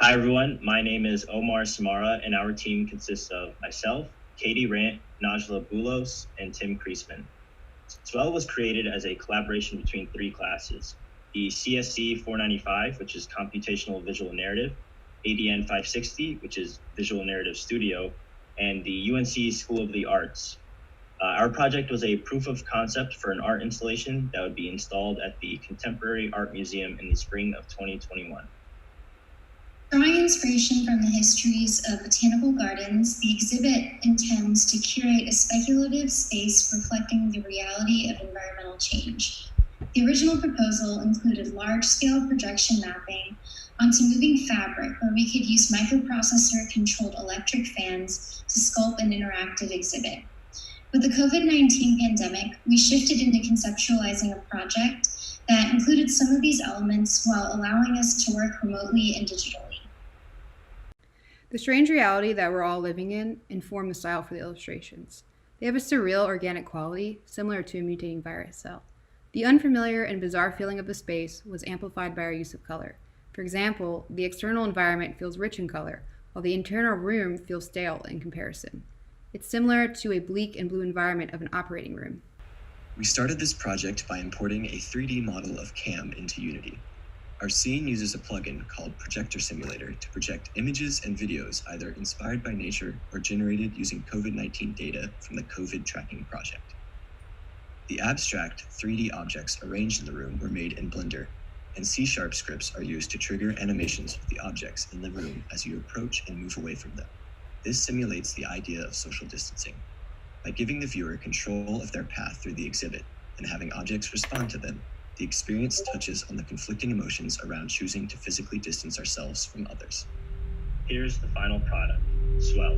Hi everyone, my name is Omar Samara and our team consists of myself, Katie Rant, Najla Bulous, and Tim Creasman. Swell was created as a collaboration between three classes: the CSC 495, which is Computational Visual Narrative, ADN 560, which is Visual Narrative Studio, and the UNC School of the Arts. Our project was a proof of concept for an art installation that would be installed at the Contemporary Art Museum in the spring of 2021. Drawing inspiration from the histories of botanical gardens, the exhibit intends to curate a speculative space reflecting the reality of environmental change. The original proposal included large-scale projection mapping onto moving fabric where we could use microprocessor-controlled electric fans to sculpt an interactive exhibit. With the COVID-19 pandemic, we shifted into conceptualizing a project that included some of these elements while allowing us to work remotely and digitally. The strange reality that we're all living in informed the style for the illustrations. They have a surreal organic quality, similar to a mutating virus cell. The unfamiliar and bizarre feeling of the space was amplified by our use of color. For example, the external environment feels rich in color, while the internal room feels stale in comparison. It's similar to a bleak and blue environment of an operating room. We started this project by importing a 3D model of CAM into Unity. Our scene uses a plugin called Projector Simulator to project images and videos either inspired by nature or generated using COVID-19 data from the COVID tracking project. The abstract 3D objects arranged in the room were made in Blender, and C# scripts are used to trigger animations of the objects in the room as you approach and move away from them. This simulates the idea of social distancing. By giving the viewer control of their path through the exhibit and having objects respond to them, the experience touches on the conflicting emotions around choosing to physically distance ourselves from others. Here's the final product, Swell.